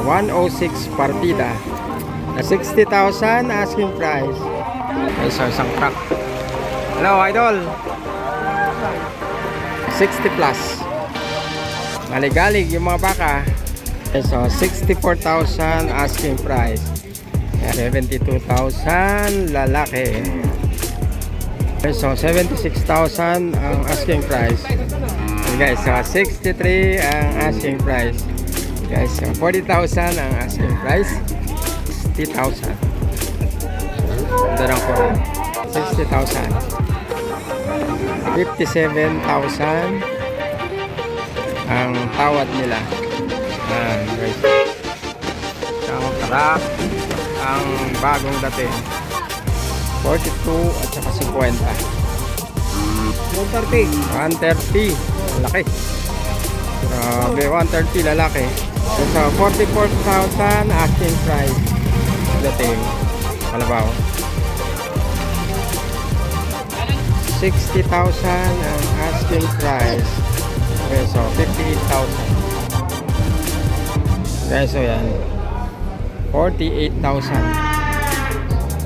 106 partida. 60,000 asking price. Okay, so isang truck. Hello, idol. 60 plus. Maligalig yung mga baka. Okay, so 64,000 asking price. 72,000 lalaki. Okay, so 76,000 ang asking price. Okay, guys, so 63 ang asking price. Guys, so 40,000 ang asking price. 60,000. Darang ko. 60,000. 57,000 ang tawad nila. Guys. Ang truck ang bagong dating. 42 at saka 50. 130. Laki. Grabe, 130 lalaki. So 44,000 asking price. Dating. Kalabaw. 60,000 ang asking price. Okay, so 58,000. Okay, so yan. 48,000.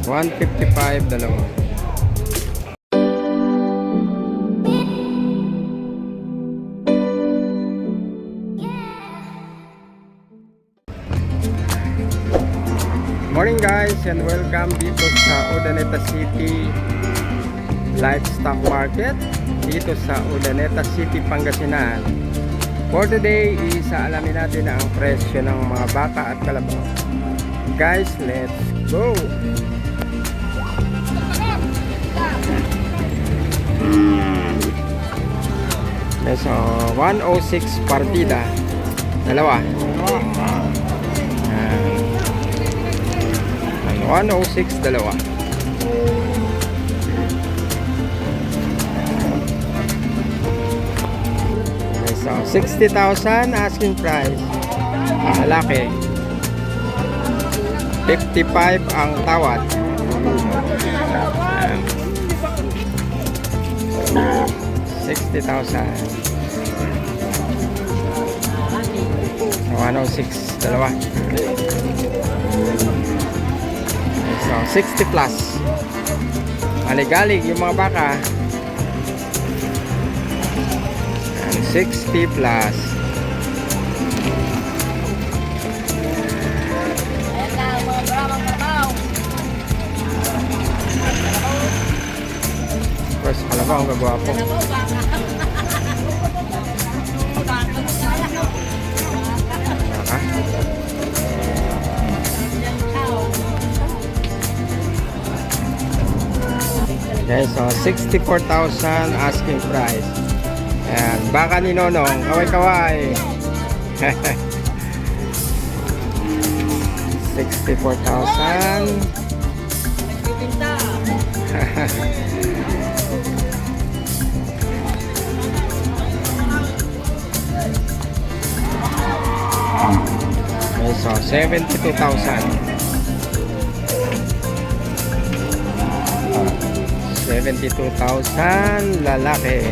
155 dalawa. Morning guys, and welcome dito sa Urdaneta City Livestock Market dito sa Urdaneta City, Pangasinan. For today is alamin natin ang presyo ng mga baka at kalabaw. Guys, let's go! Okay, so 106 partida. Dalawa. 106 dalawa. Okay, so 60,000 asking price. Lalaki. 55 ang tawad. 60,000. 106 dalawa. So 60 plus. Maligalig yung mga baka. And 60 plus. Of course, kalabaw ang gagwapo. Okay, so 64,000 asking price. Ayan, baka ni Nonong, kaway-kaway. 64,000. Okay, so 72,000. 72,000 lalaki.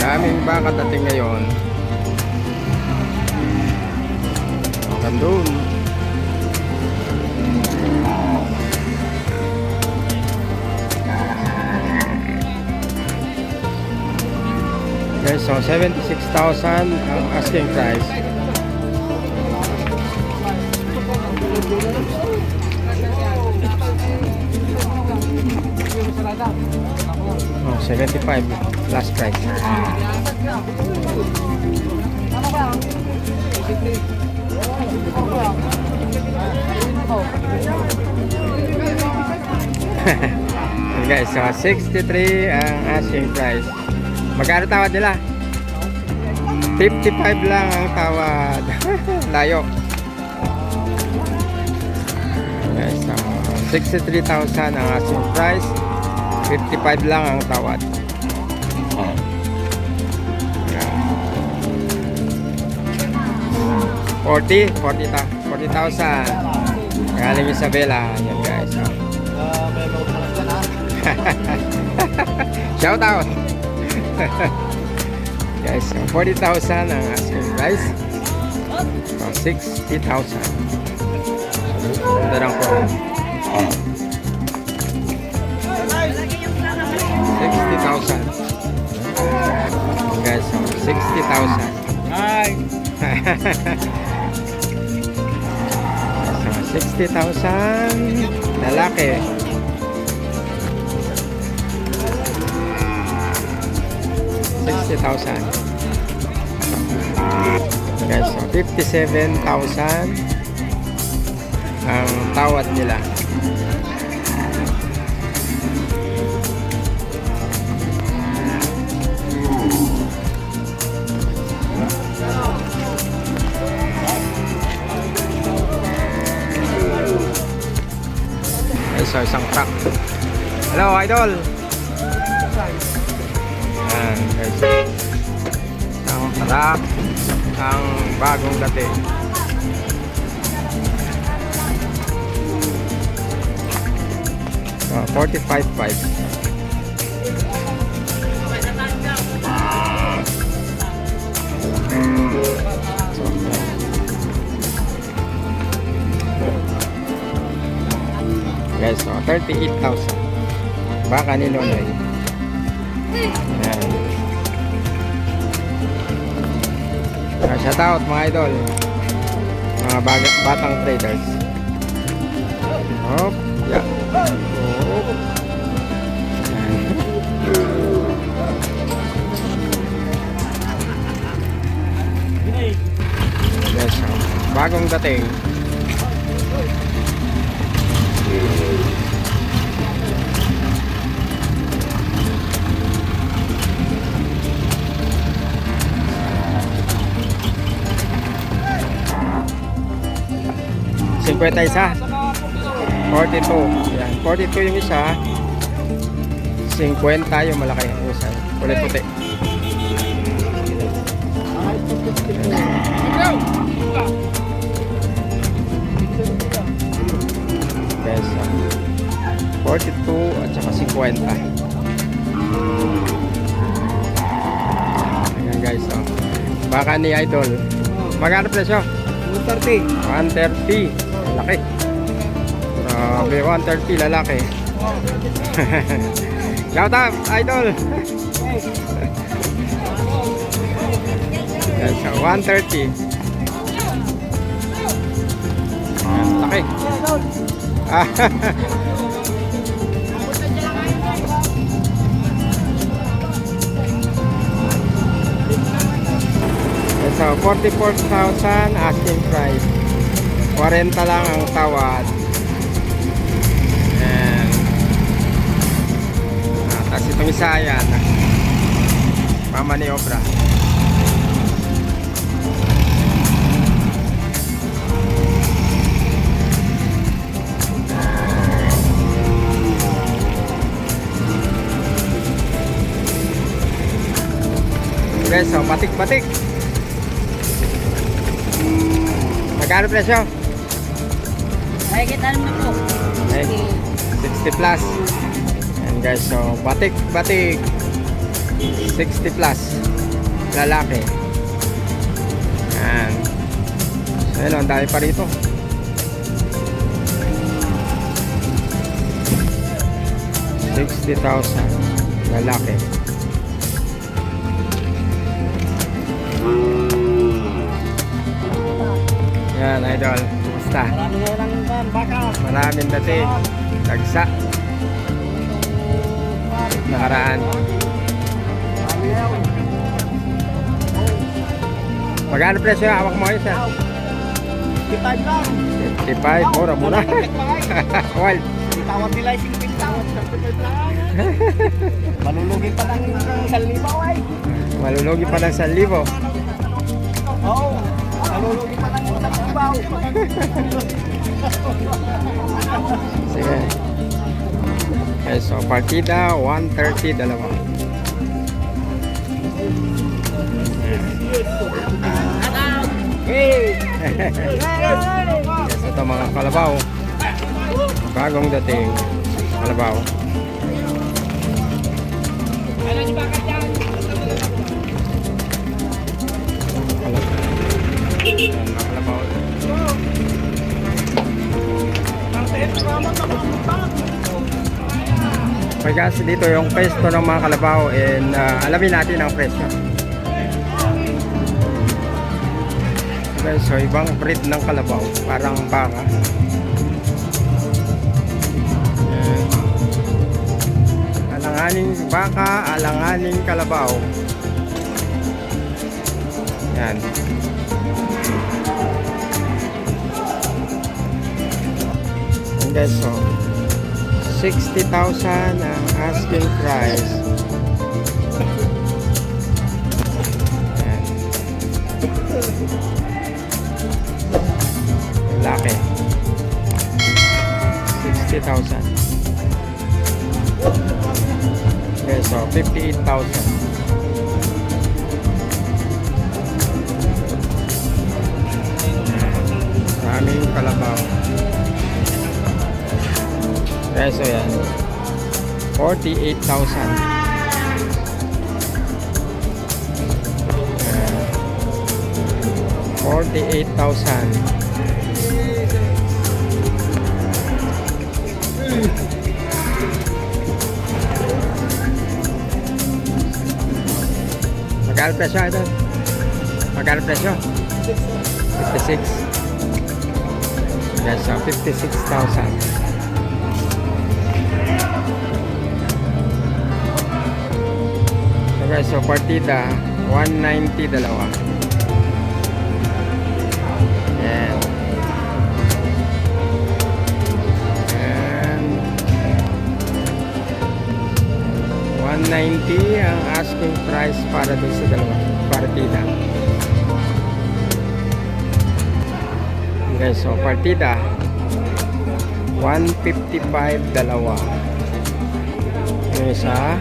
Daming baka dating ngayon. Gandun. Okay, so 76,000 ang asking price. Oh, 75 last price. Guys, so 63 ang asking price. Magkano tawad nila? 55 lang ang tawad. Layo. Guys, so 63,000 ang asking price. 55 lang ang tawad. 40,000 galing Isabela. Yan guys. Shout out. Guys, so 40,000 ang asking price. So 60,000. Ganda lang po. 60,000. Guys, so 60,000. Hi! So 60,000 lalaki. $60,000. Guys, so 57,000 ang tawad nila. Guys, so isang truck. Hello, idol. Ayan, guys. Ang truck ang bagong dating. So, 45.5. Guys, so 38,000. Baka ni Nonoy. Ayan. Shout out mga idol, mga batang traders. Hop, yeah. Hop. Yes, so, bagong dating. isa, 42. Yan, 42 yung isa. 50 yung malaki yung isa. Kulay puti. Pesa 42 at saka 50. Ayan guys, oh. Baka ni idol. Magkano presyo? 130. 130. Laki. Grabe, 130 lalaki. Shout out, idol. Yan, so 130. Yan, laki. So 44,000 asking price. 40 lang ang tawad. And tapos itong isa yan, mamaniobra. Okay, so batik-batik. Magkano presyo? Ay, kita naman po. 60 plus. And guys, so batik-batik 60 plus lalaki. Yan. So yun, ang dami pa rito. $60,000 lalaki. Yan, idol. Basta. Maraming dati. Tagsa. Nakaraan. Magkano presyo? Hawak mo yun, sir? 55 lang. 55. Mura-mura. Wild. Tawag nila yung 50 tawag. 55 lang. Malulugi pa ng 1,000 ay. Malulugi pa ng 1,000. Oo. Malulugi pa ng 1,000. Sige. Okay, so partida 130 dalawa. Hey! Yes, ito mga kalabaw. Bagong dating kalabaw. Guys, dito yung pwesto ng mga kalabaw and alamin natin ang presyo. Okay, so ibang breed ng kalabaw, parang baka. Ayan. Alanganing baka, alanganing kalabaw. Yan. Okay, so 60,000 ang asking price. Ayan. Laki. 60,000. Okay, so 58,000. Maraming kalabaw. Okay, so yan. 48,000. 48,000. Magkano presyo ito? Magkano presyo? 56. Yes, so 56,000. Okay, so partida 190 dalawa. Yan. And 190 ang asking price para dun sa dalawa partida. Okay, so partida 155 dalawa. Yung isa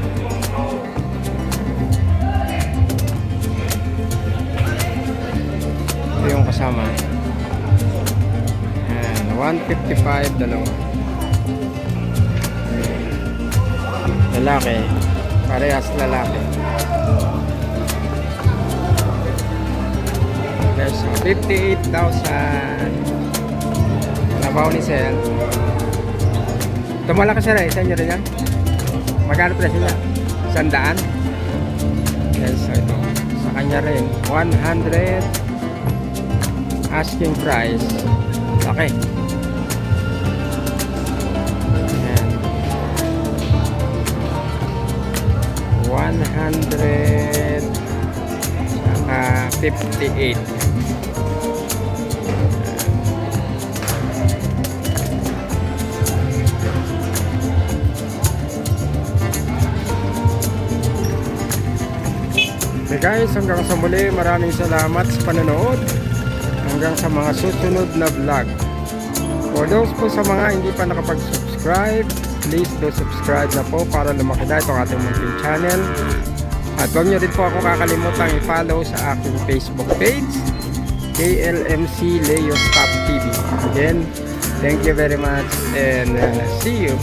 ito yung kasama. Ayan, 155 dalawa. Lalaki, parehas lalaki. Okay, so 58,000 nabaw ni Sel. Ito malaki sir eh, sa inyo rin yan? Magkano presyo niya? 100? Yes, so ito sa kanya rin 100 asking price. Okay. Ayan. 100 saka 58. Okay guys, hanggang sa muli, maraming salamat sa panonood. Hanggang sa mga susunod na vlog. For those po sa mga hindi pa nakapag-subscribe, please do subscribe na po para lumaki na itong ating munting channel. At huwag nyo rin po ako kakalimutang i-follow sa aking Facebook page, KLMC Leo Stop TV. Again, thank you very much and see you